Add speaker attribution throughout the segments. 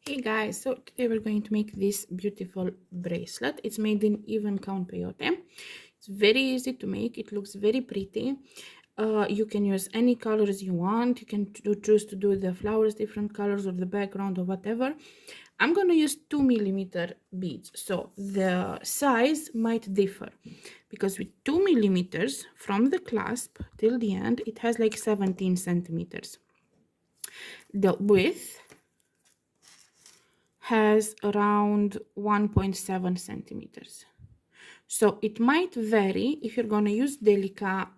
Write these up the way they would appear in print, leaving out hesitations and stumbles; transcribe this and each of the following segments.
Speaker 1: Hey guys, so today we're going to make this beautiful bracelet. It's made in even count peyote. It's very easy to make. It looks very pretty. You can use any colors you want. You can choose to do the flowers different colors or the background or whatever. I'm going to use 2mm beads, so the size might differ because with 2mm from the clasp till the end it has like 17 centimeters. The width has around 1.7 centimeters. So it might vary. If you're going to use delica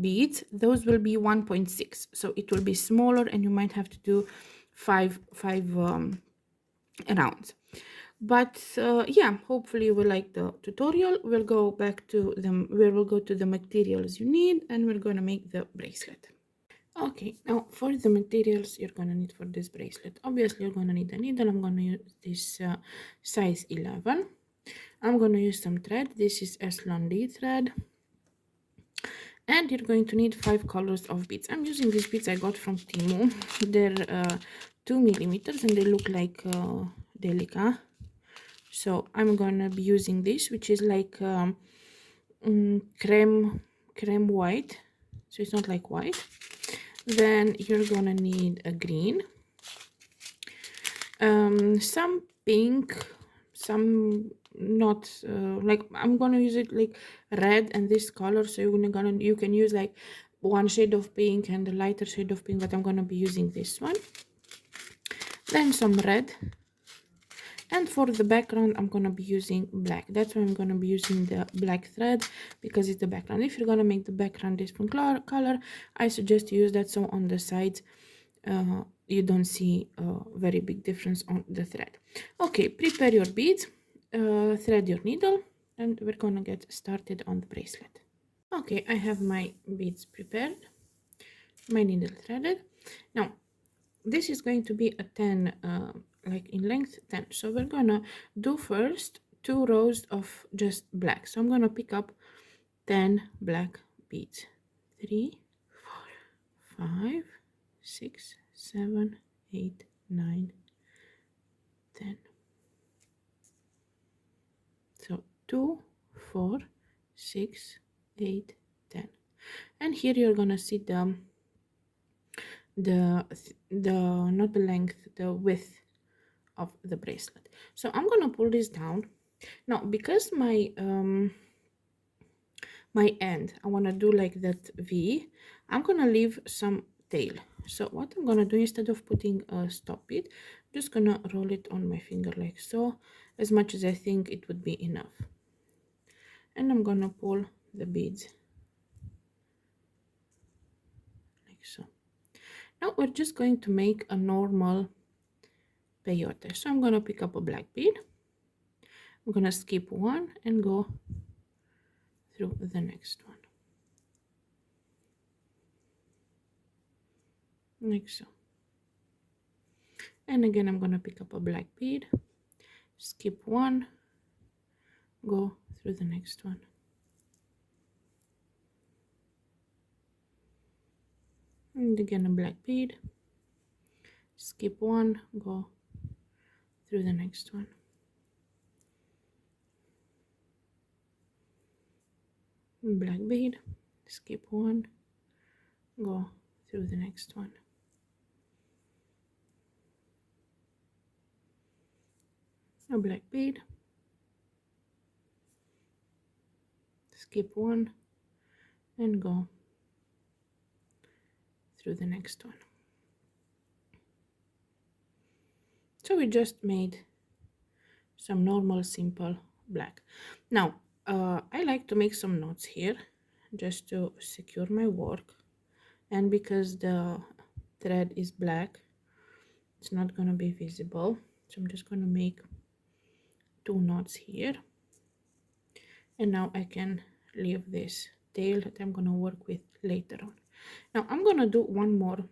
Speaker 1: beads, those will be 1.6. So it will be smaller and you might have to do five rounds. But yeah, hopefully you will like the tutorial. We'll go back to them. We will go to the materials you need and we're going to make the bracelet. Okay, now for the materials you're gonna need for this bracelet, obviously you're gonna need a needle. I'm gonna use this size 11. I'm gonna use some thread. This is S-Lonely thread, and you're going to need 5 colors of beads. I'm using these beads I got from Temu. They're 2mm and they look like delica. So I'm gonna be using this, which is like creme white, so it's not like white. Then you're gonna need a green, some pink, some not like I'm gonna use it like red and this color, so you can use like one shade of pink and a lighter shade of pink, but I'm gonna be using this one. Then some red, and for the background I'm gonna be using black. That's why I'm gonna be using the black thread, because it's the background. If you're gonna make the background different color, I suggest you use that, so on the sides you don't see a very big difference on the thread. Okay, prepare your beads, thread your needle, and we're gonna get started on the bracelet. Okay, I have my beads prepared, my needle threaded. Now this is going to be a 10 like in length 10, so we're gonna do first 2 rows of just black. So I'm gonna pick up 10 black beads, 3 4 5 6 7 8 9 10. So 2 4 6 8 10, and here you're gonna see the not the length, the width of the bracelet. So I'm gonna pull this down now, because my end I want to do like that V. I'm gonna leave some tail. So what I'm gonna do, instead of putting a stop bead, I'm just gonna roll it on my finger like so, as much as I think it would be enough, and I'm gonna pull the beads like so. Now we're just going to make a normal peyote. So I'm gonna pick up a black bead, I'm gonna skip one and go through the next one like so, and again I'm gonna pick up a black bead, skip one, go through the next one, and again a black bead, skip one, go through the next one, black bead, skip one, go through the next one, a black bead, skip one, and go through the next one. So we just made some normal simple black. Now I like to make some knots here just to secure my work, and because the thread is black it's not going to be visible, so I'm just going to make 2 knots here, and now I can leave this tail that I'm going to work with later on. Now I'm going to do one more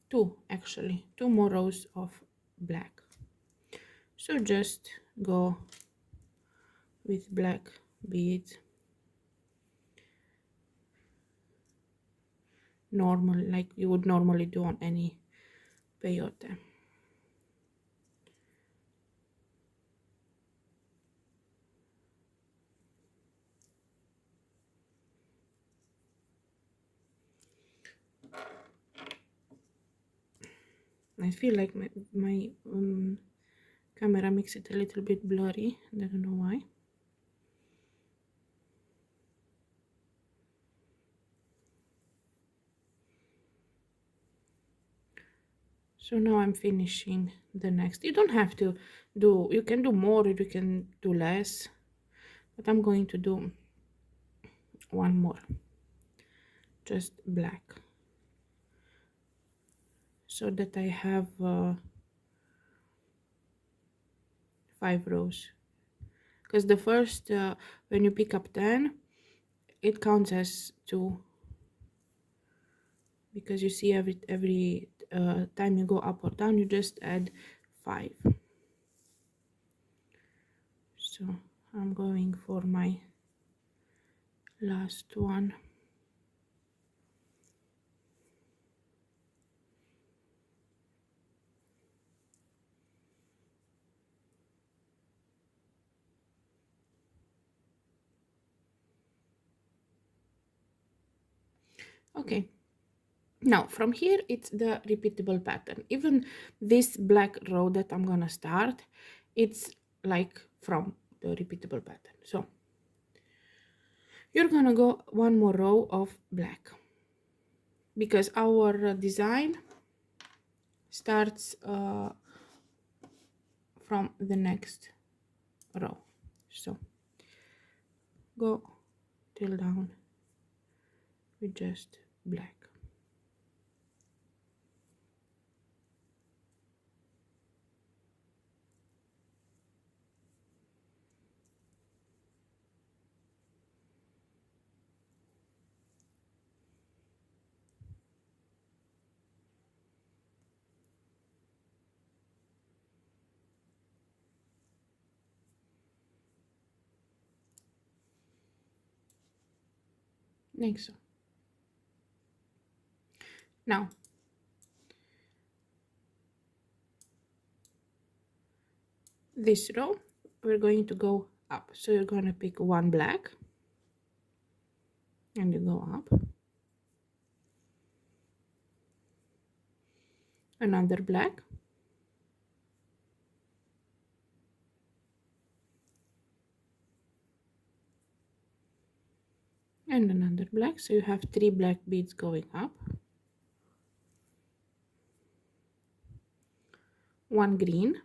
Speaker 1: two more rows of black. So just go with black beads normal, like you would normally do on any peyote. I feel like my camera makes it a little bit blurry. I don't know why. So now I'm finishing the next. You don't have to do, you can do more or you can do less, but I'm going to do one more, just black, so that I have 5 rows. Because the first, when you pick up 10, it counts as 2, because you see every time you go up or down, you just add 5. So I'm going for my last one. Okay, now from here it's the repeatable pattern. Even this black row that I'm gonna start, it's like from the repeatable pattern. So you're gonna go one more row of black, because our design starts from the next row. So go till down with just black. Like so. Now this row we're going to go up, so you're going to pick one black and you go up, another black, and another black, so you have 3 black beads going up, one green,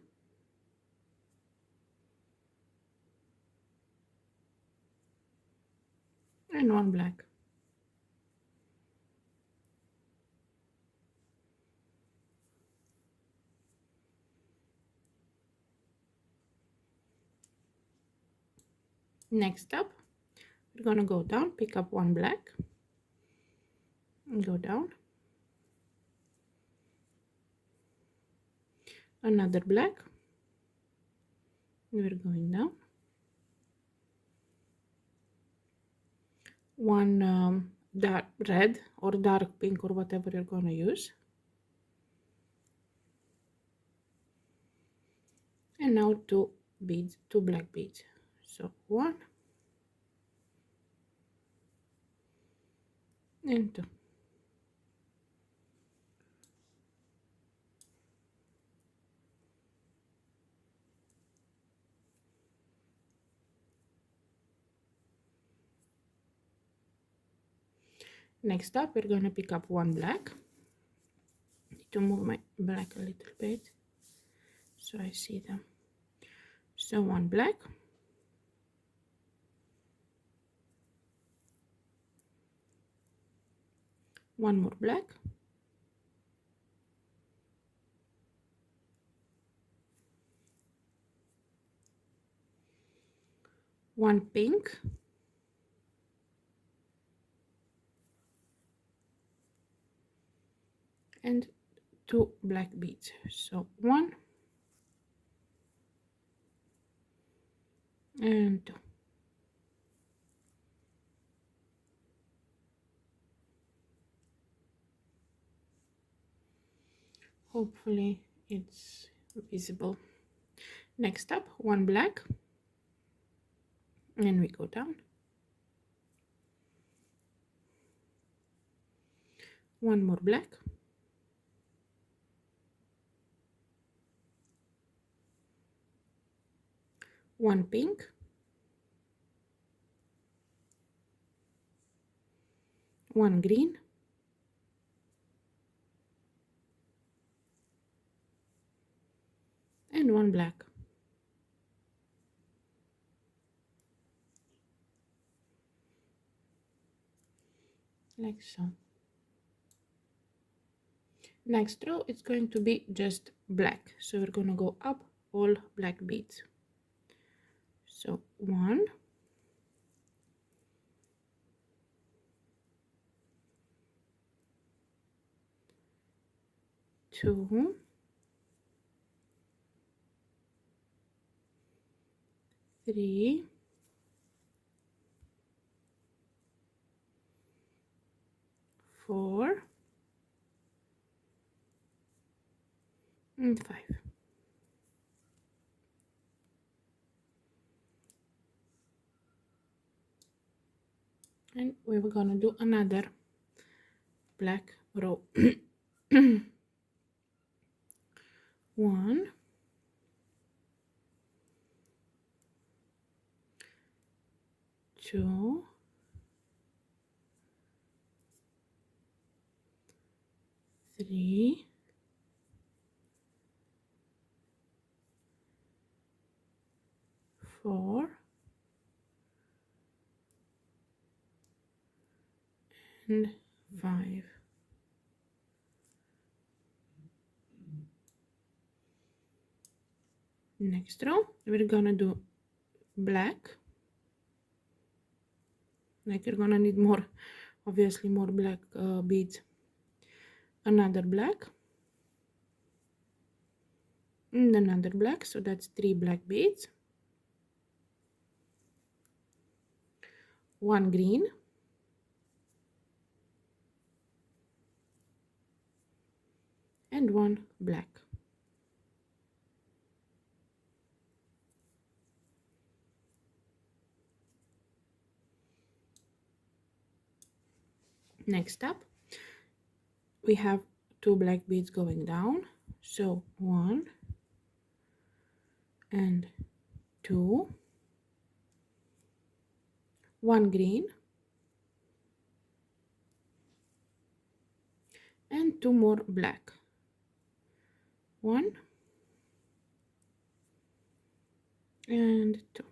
Speaker 1: and one black. Next up, we're going to go down, pick up one black and go down, another black, we're going down, one dark red or dark pink or whatever you're going to use, and now 2 beads, 2 black beads. So 1 and 2. Next up, we're going to pick up one black. Need to move my black a little bit so I see them. So one black, one more black, one pink, and 2 black beads. So 1 and 2. Hopefully it's visible. Next up, one black, and we go down. One more black. One pink. One green. And one black. Like so. Next row it's going to be just black, so we're going to go up all black beads. So 1, 2, 3, 4, and 5. And we were gonna do another black row. 1, 2, 3, 4, and 5. Next row we're gonna do black. Like you're gonna need more, obviously more black beads. Another black, and another black, so that's 3 black beads. One green, and one black. Next up we have 2 black beads going down, so 1 and 2, 1 green, and 2 more black. 1 and 2.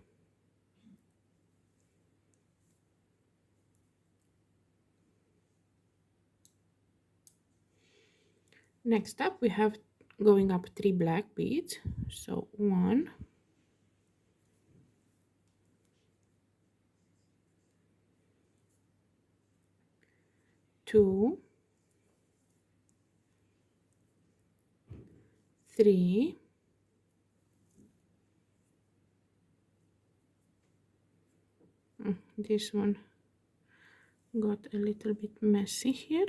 Speaker 1: Next up we have going up 3 black beads, so 1, 2, 3, 4. This one got a little bit messy here.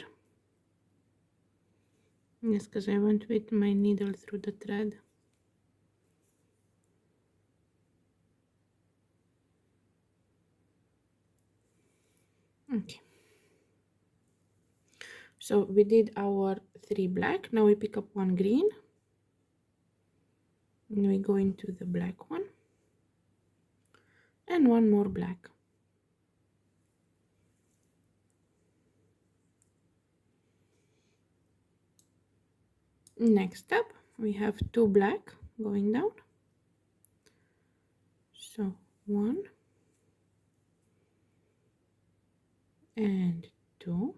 Speaker 1: Yes, because I went with my needle through the thread. Okay. So we did our 3 black. Now we pick up 1 green. And we go into the black one. And 1 more black. Next up we have 2 black going down, so 1 and 2,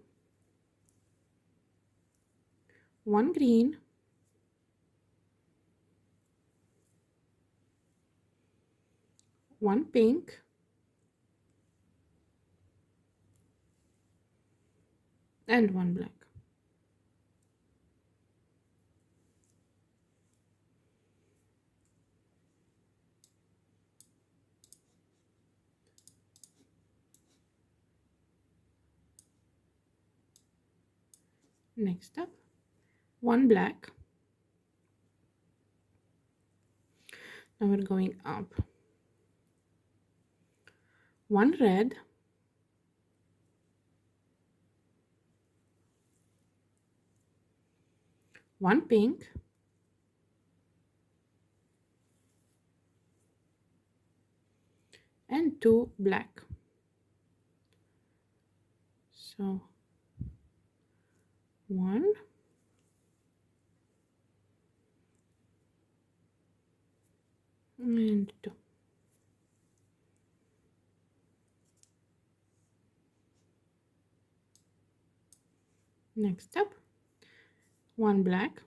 Speaker 1: 1 green, 1 pink, and 1 black. Next up 1 black, Now we're going up. One red, one pink, and two black. So one, and two. Next up, one black,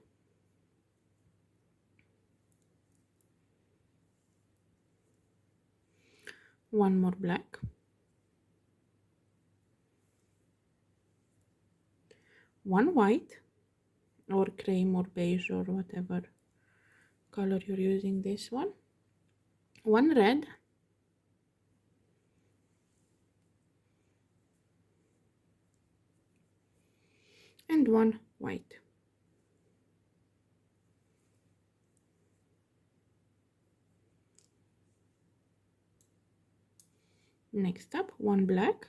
Speaker 1: one more black, one white, or cream or beige or whatever color you're using this one red, and one white. Next up, one black,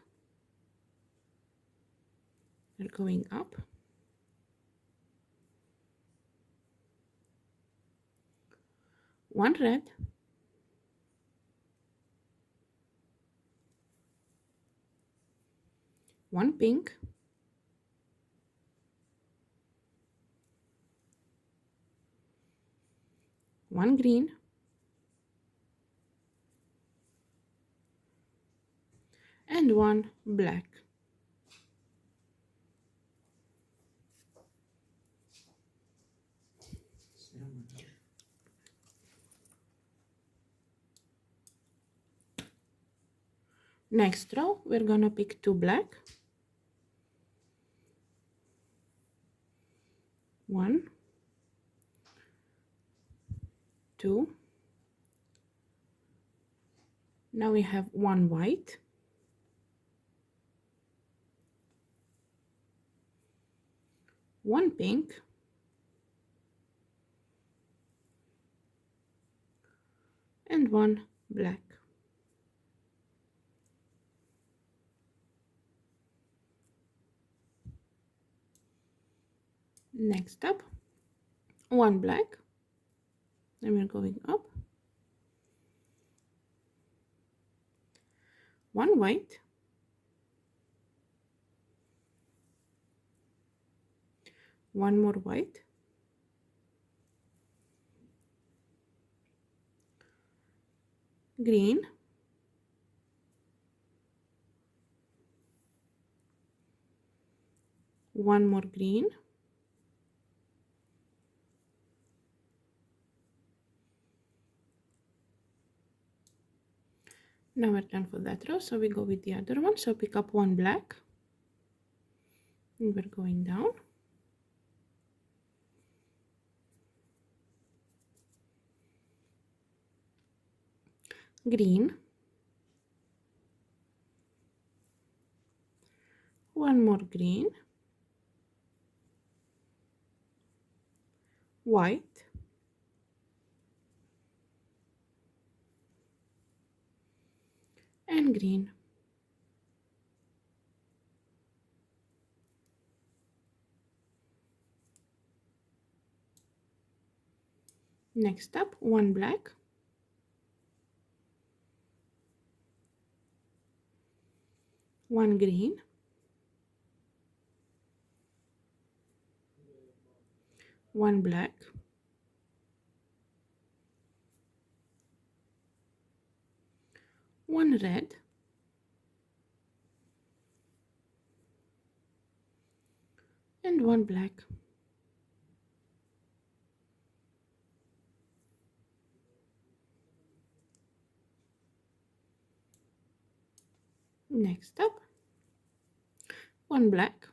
Speaker 1: we're going up, one red, one pink, one green, and one black. Next row, we're gonna pick two black, one, two. Now we have one white, one pink, and one black. Next up, one black, and we're going up, one white, one more white, green, one more green, now we're done for that row, so we go with the other one. So pick up one black, and we're going down, green, one more green, white, and green. Next up, one black, one green, one black, one red, and one black. Next up, one black,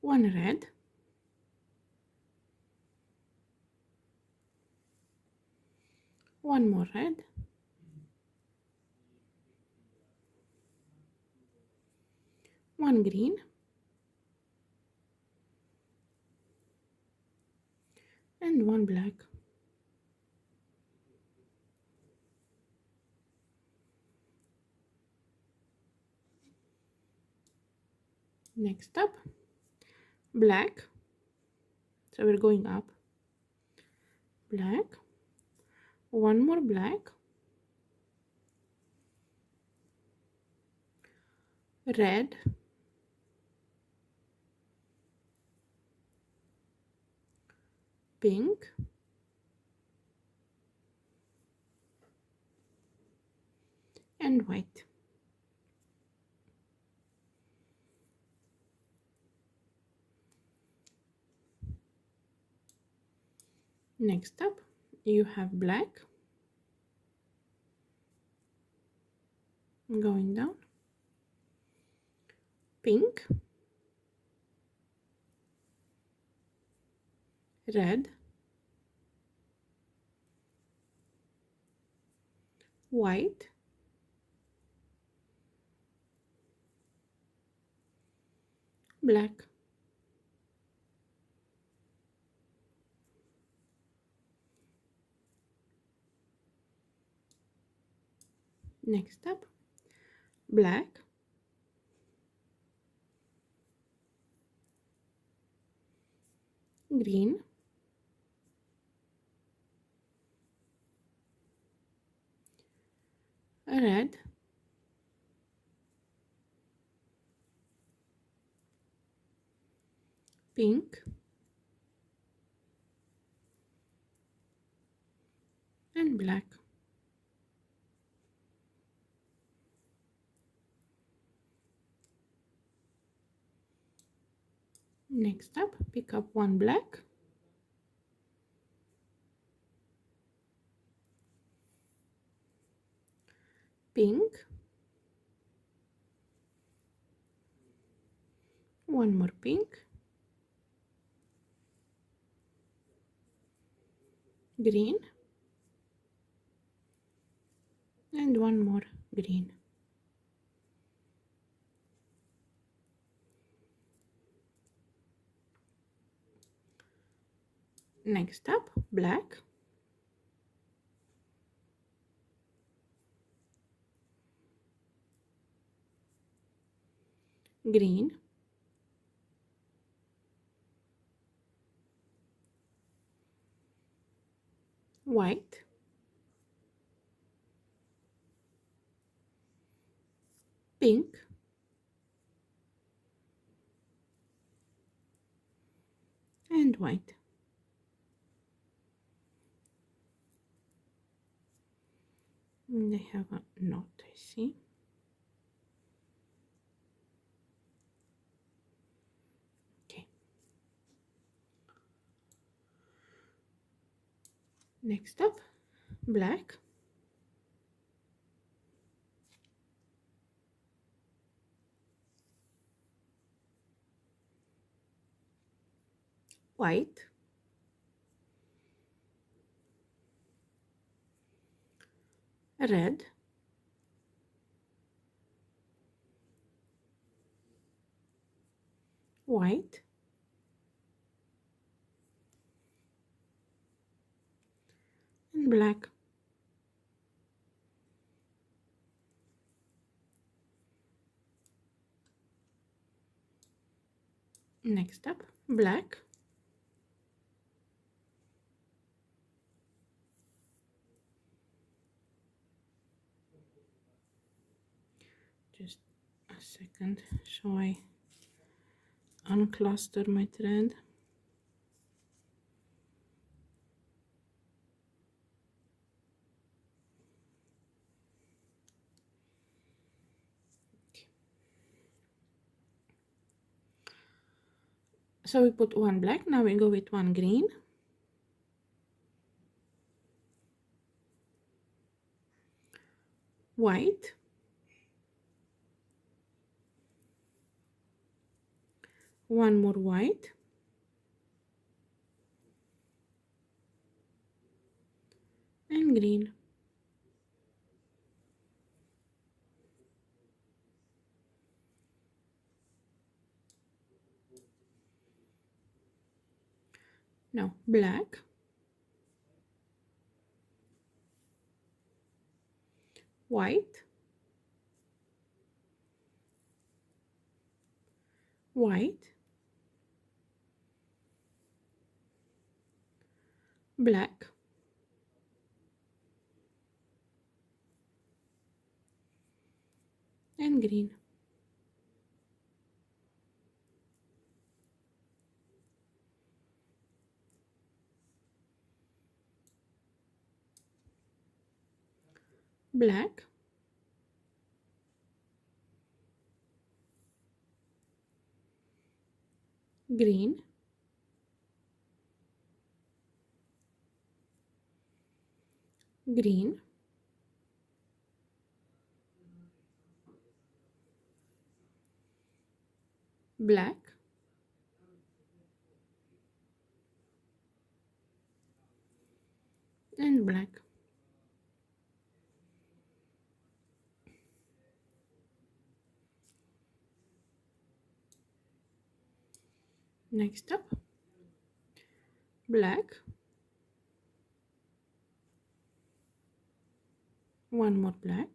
Speaker 1: one red, one more red, one green, one black. Next up, black. So we're going up. Black. One more black. Red. Pink. And white. Next up, you have black. Going down. Pink. Red. White. Black. Next up, black. Green. Red. Pink. And black. Next up, pick up one black. Pink. One more pink. Green. And one more green. Next up, black. Green. White. Pink. And white. And they have a knot, I see. Okay. Next up, black. White. Red. White. And black. Next up, black. Just a second, so I uncluster my thread. Okay. So we put one black, now we go with one green. White. One more white. And green. Now black. white, white, black, and green. Black, green, green, black, and black. Next up, black, one more black,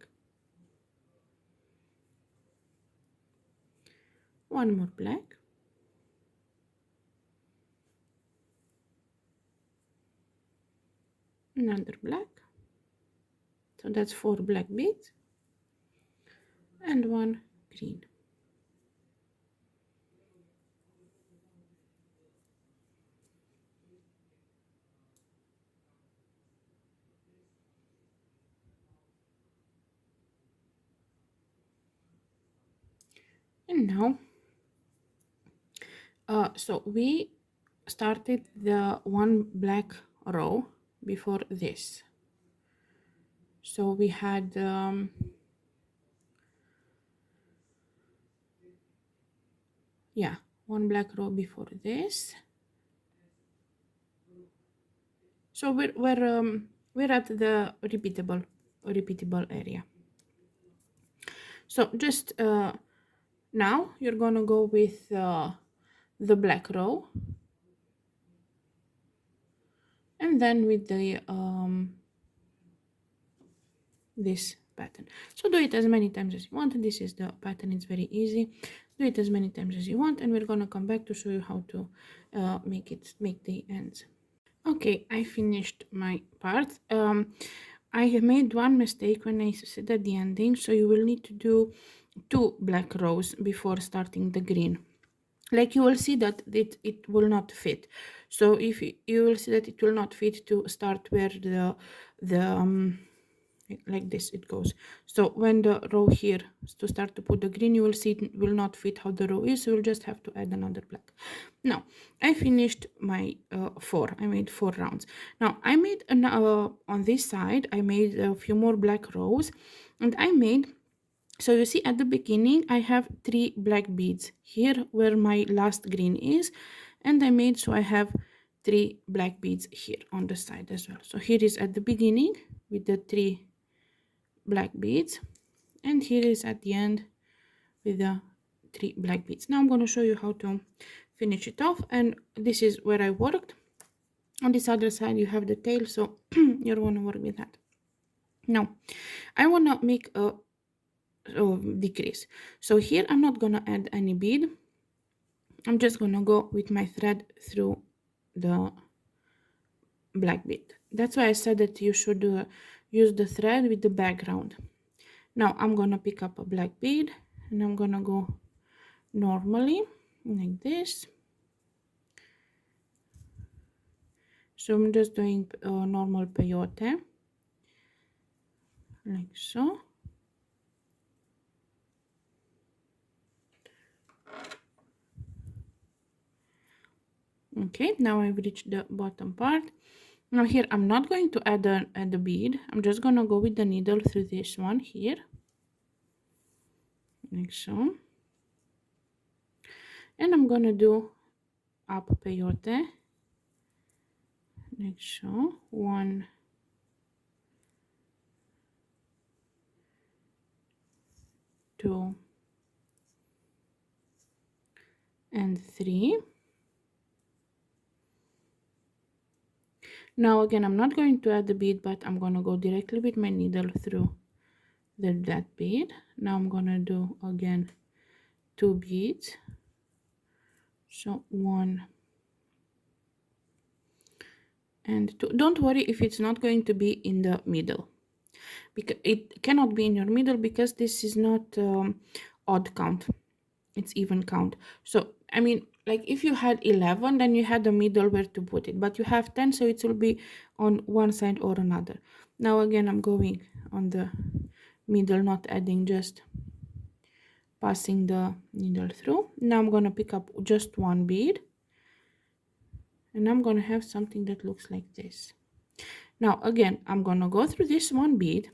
Speaker 1: one more black, another black. So that's 4 black beads and 1 green. And now, so we started the 1 black row before this. So we had yeah, 1 black row before this. So we're at the repeatable area. So just now you're gonna go with the black row, and then with the this pattern. So do it as many times as you want. This is the pattern, it's very easy. Do it as many times as you want, and we're gonna come back to show you how to make the ends. Okay, I finished my part. I have made one mistake when I said at the ending, so you will need to do 2 black rows before starting the green. Like you will see that it will not fit. So if you will see that it will not fit to start where the like this it goes. So when the row here to start to put the green, you will see it will not fit how the row is, so you'll just have to add another black. Now I finished my 4. I made 4 rounds. Now I made on this side I made a few more black rows, and I made, so you see at the beginning I have 3 black beads here where my last green is, and I made, so I have 3 black beads here on the side as well. So here is at the beginning with the 3 black beads, and here is at the end with the 3 black beads. Now I'm going to show you how to finish it off, and this is where I worked. On this other side you have the tail, so you're going to work with that. Now I want to make a decrease, so here I'm not going to add any bead. I'm just going to go with my thread through the black bead. That's why I said that you should use the thread with the background. Now I'm gonna pick up a black bead, and I'm gonna go normally like this. So I'm just doing normal peyote like so. Okay, now I've reached the bottom part. Now here I'm not going to add a bead. I'm just gonna go with the needle through this one here like so, and I'm gonna do up peyote like so. 1, 2, and 3. Now again I'm not going to add the bead, but I'm gonna go directly with my needle through that bead. Now I'm gonna do again 2 beads, so 1 and 2. Don't worry if it's not going to be in the middle, because it cannot be in your middle, because this is not odd count, it's even count. So I mean, like if you had 11, then you had the middle where to put it, but you have 10, so it will be on one side or another. Now again, I'm going on the middle, not adding, just passing the needle through. Now I'm gonna pick up just 1 bead, and I'm gonna have something that looks like this. Now again, I'm gonna go through this 1 bead,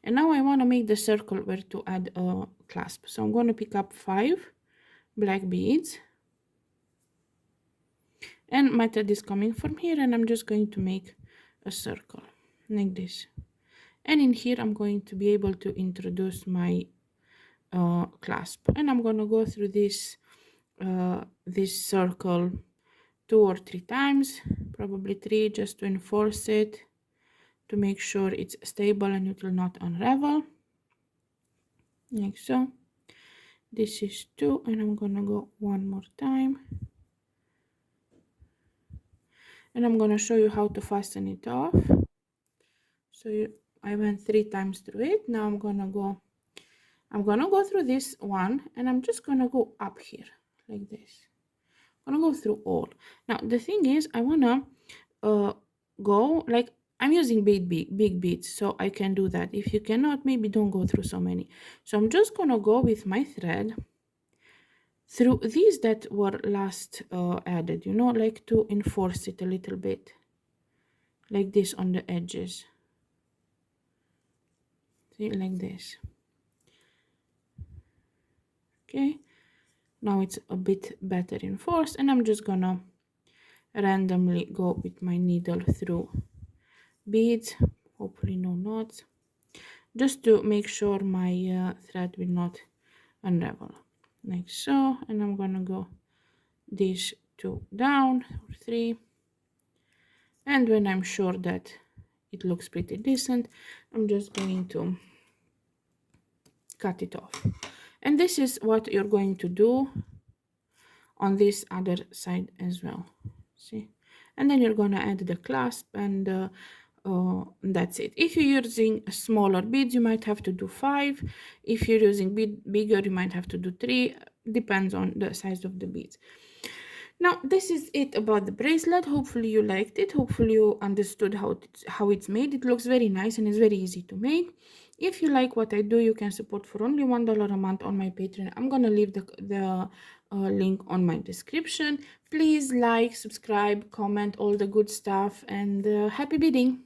Speaker 1: and now I want to make the circle where to add a clasp. So I'm going to pick up 5 black beads, and my thread is coming from here, and I'm just going to make a circle like this. And in here I'm going to be able to introduce my clasp, and I'm going to go through this this circle 2 or 3 times, probably 3, just to enforce it, to make sure it's stable and it will not unravel, like so. This is 2, and I'm gonna go 1 more time, and I'm gonna show you how to fasten it off. So I went 3 times through it. Now I'm gonna go through this one, and I'm just gonna go up here like this. I'm gonna go through all. Now the thing is, I wanna go, like, I'm using big beads, so I can do that. If you cannot, maybe don't go through so many. So I'm just gonna go with my thread through these that were last added, you know, like to enforce it a little bit, like this on the edges. See, like this. Okay, now it's a bit better enforced, and I'm just gonna randomly go with my needle through beads, hopefully no knots, just to make sure my thread will not unravel, like so. And I'm gonna go these 2 down, or 3, and when I'm sure that it looks pretty decent, I'm just going to cut it off. And this is what you're going to do on this other side as well, see. And then you're going to add the clasp, and that's it. If you're using smaller beads, you might have to do 5. If you're using bigger, you might have to do 3. Depends on the size of the beads. Now this is it about the bracelet. Hopefully you liked it. Hopefully you understood how it's made. It looks very nice and it's very easy to make. If you like what I do, you can support for only $1 a month on my Patreon. I'm gonna leave the link on my description. Please like, subscribe, comment, all the good stuff, and happy bidding.